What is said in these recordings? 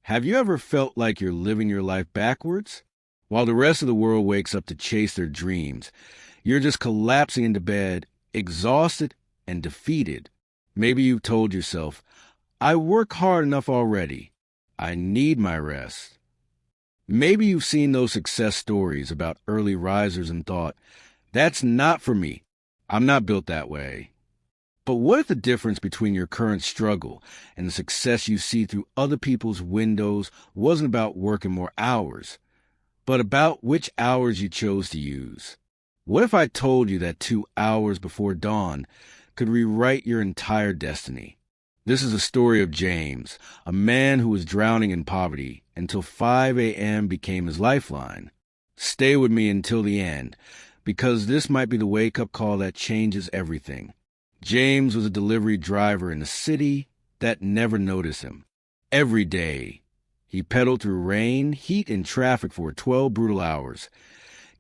Have you ever felt like you're living your life backwards? While the rest of the world wakes up to chase their dreams, you're just collapsing into bed, exhausted and defeated. Maybe you've told yourself, I work hard enough already. I need my rest. Maybe you've seen those success stories about early risers and thought, that's not for me. I'm not built that way. But what if the difference between your current struggle and the success you see through other people's windows wasn't about working more hours, but about which hours you chose to use? What if I told you that 2 hours before dawn could rewrite your entire destiny? This is the story of James, a man who was drowning in poverty until 5 a.m. became his lifeline. Stay with me until the end, because this might be the wake-up call that changes everything. James was a delivery driver in a city that never noticed him. Every day, he pedaled through rain, heat, and traffic for 12 brutal hours,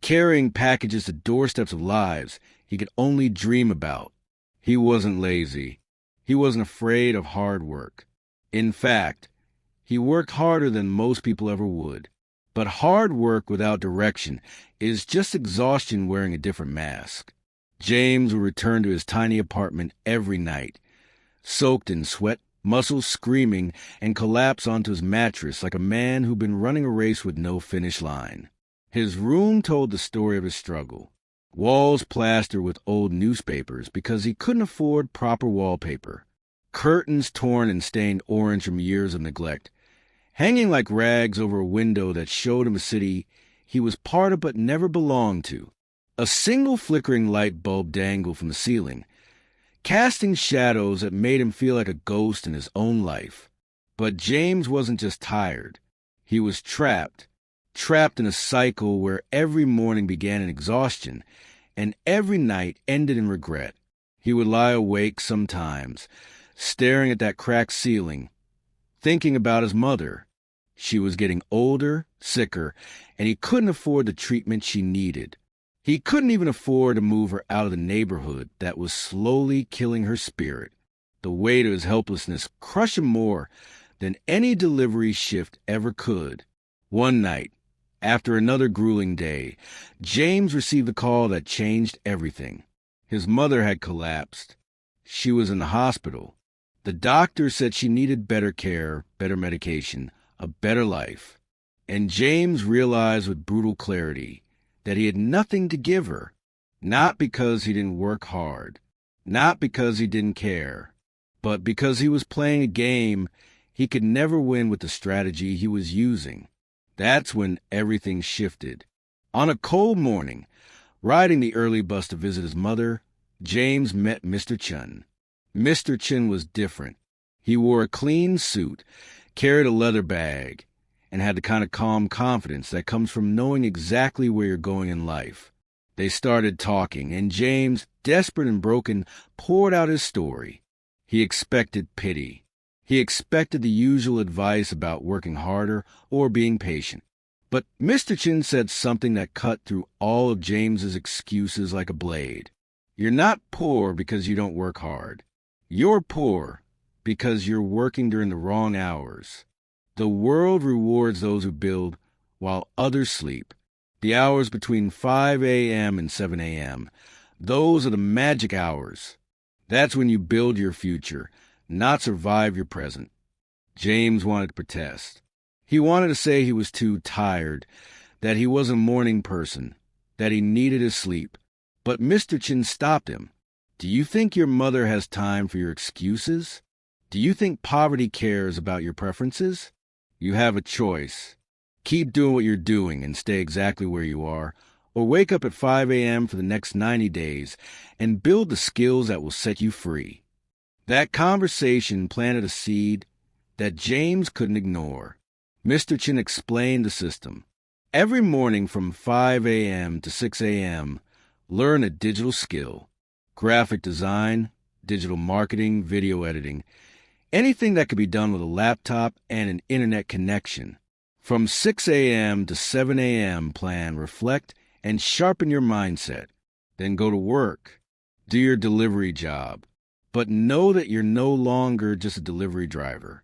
carrying packages to doorsteps of lives he could only dream about. He wasn't lazy. He wasn't afraid of hard work. In fact, he worked harder than most people ever would. But hard work without direction is just exhaustion wearing a different mask. James would return to his tiny apartment every night, soaked in sweat, muscles screaming, and collapse onto his mattress like a man who'd been running a race with no finish line. His room told the story of his struggle. Walls plastered with old newspapers because he couldn't afford proper wallpaper. Curtains torn and stained orange from years of neglect, hanging like rags over a window that showed him a city he was part of but never belonged to. A single flickering light bulb dangled from the ceiling, casting shadows that made him feel like a ghost in his own life. But James wasn't just tired. He was trapped in a cycle where every morning began in exhaustion and every night ended in regret. He would lie awake sometimes, staring at that cracked ceiling, thinking about his mother. She was getting older, sicker, and he couldn't afford the treatment she needed. He couldn't even afford to move her out of the neighborhood that was slowly killing her spirit. The weight of his helplessness crushed him more than any delivery shift ever could. One night, after another grueling day, James received a call that changed everything. His mother had collapsed. She was in the hospital. The doctor said she needed better care, better medication, a better life. And James realized with brutal clarity that he had nothing to give her, not because he didn't work hard, not because he didn't care, but because he was playing a game he could never win with the strategy he was using. That's when everything shifted. On a cold morning, riding the early bus to visit his mother, James met Mr. Chun. Mr. Chun was different. He wore a clean suit, carried a leather bag, and had the kind of calm confidence that comes from knowing exactly where you're going in life. They started talking, and James, desperate and broken, poured out his story. He expected pity. He expected the usual advice about working harder or being patient. But Mr. Chin said something that cut through all of James's excuses like a blade. You're not poor because you don't work hard. You're poor because you're working during the wrong hours. The world rewards those who build while others sleep. The hours between 5 a.m. and 7 a.m., those are the magic hours. That's when you build your future, not survive your present. James wanted to protest. He wanted to say he was too tired, that he was a morning person, that he needed his sleep. But Mr. Chin stopped him. Do you think your mother has time for your excuses? Do you think poverty cares about your preferences? You have a choice. Keep doing what you're doing and stay exactly where you are, or wake up at 5 a.m. for the next 90 days and build the skills that will set you free. That conversation planted a seed that James couldn't ignore. Mr. Chin explained the system. Every morning from 5 a.m. to 6 a.m., learn a digital skill. Graphic design, digital marketing, video editing, anything that could be done with a laptop and an internet connection. From 6 a.m. to 7 a.m., plan, reflect, and sharpen your mindset. Then go to work. Do your delivery job. But know that you're no longer just a delivery driver.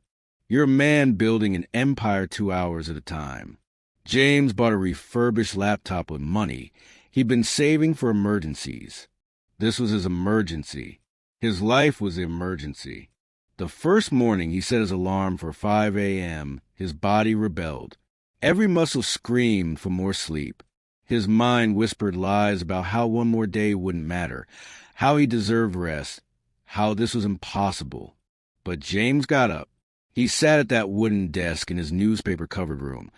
You're a man building an empire 2 hours at a time. James bought a refurbished laptop with money he'd been saving for emergencies. This was his emergency. His life was the emergency. The first morning he set his alarm for 5 a.m., his body rebelled. Every muscle screamed for more sleep. His mind whispered lies about how one more day wouldn't matter, how he deserved rest, how this was impossible. But James got up. He sat at that wooden desk in his newspaper-covered room,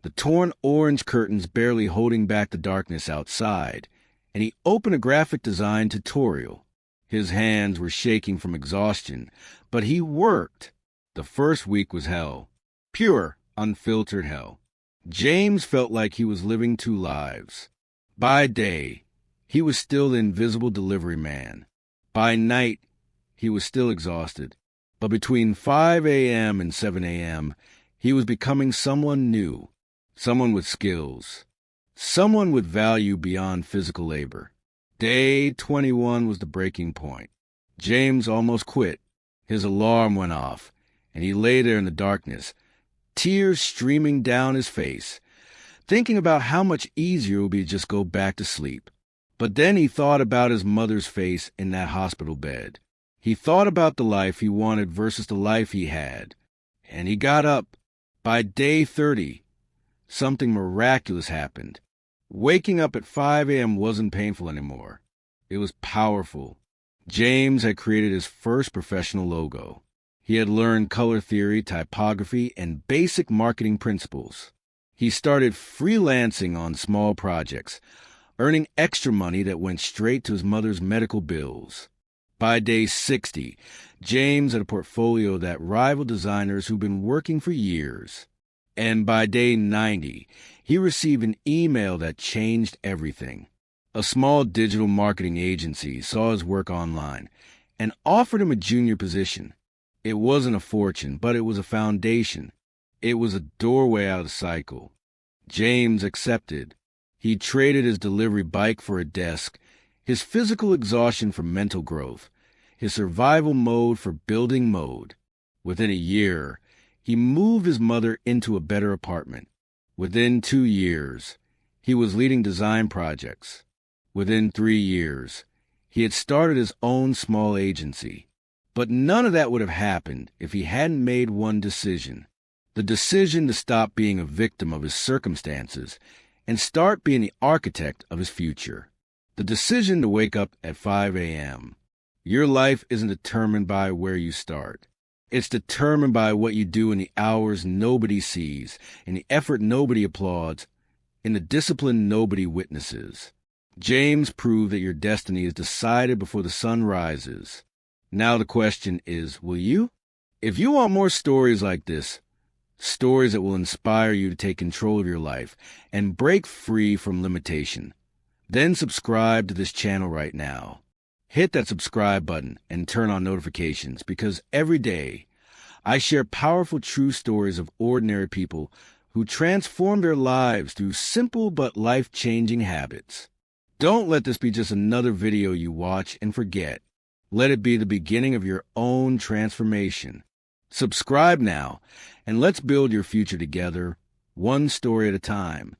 the torn orange curtains barely holding back the darkness outside, and he opened a graphic design tutorial. His hands were shaking from exhaustion, but he worked. The first week was hell. Pure, unfiltered hell. James felt like he was living two lives. By day, he was still the invisible delivery man. By night, he was still exhausted. But between 5 a.m. and 7 a.m., he was becoming someone new, someone with skills, someone with value beyond physical labor. Day 21 was the breaking point. James almost quit. His alarm went off, and he lay there in the darkness, tears streaming down his face, thinking about how much easier it would be to just go back to sleep. But then he thought about his mother's face in that hospital bed. He thought about the life he wanted versus the life he had, and he got up. By day 30, something miraculous happened. Waking up at 5 a.m. wasn't painful anymore. It was powerful. James had created his first professional logo. He had learned color theory, typography, and basic marketing principles. He started freelancing on small projects, earning extra money that went straight to his mother's medical bills. By day 60, James had a portfolio that rivaled designers who'd been working for years. And by day 90, he received an email that changed everything. A small digital marketing agency saw his work online and offered him a junior position. It wasn't a fortune, but it was a foundation. It was a doorway out of the cycle. James accepted. He traded his delivery bike for a desk, his physical exhaustion for mental growth, his survival mode for building mode. Within a year, he moved his mother into a better apartment. Within 2 years, he was leading design projects. Within 3 years, he had started his own small agency. But none of that would have happened if he hadn't made one decision. The decision to stop being a victim of his circumstances and start being the architect of his future. The decision to wake up at 5 a.m. Your life isn't determined by where you start. It's determined by what you do in the hours nobody sees, in the effort nobody applauds, in the discipline nobody witnesses. James proved that your destiny is decided before the sun rises. Now the question is, will you? If you want more stories like this, stories that will inspire you to take control of your life and break free from limitation, then subscribe to this channel right now. Hit that subscribe button and turn on notifications because every day I share powerful true stories of ordinary people who transform their lives through simple but life-changing habits. Don't let this be just another video you watch and forget. Let it be the beginning of your own transformation. Subscribe now and let's build your future together, one story at a time.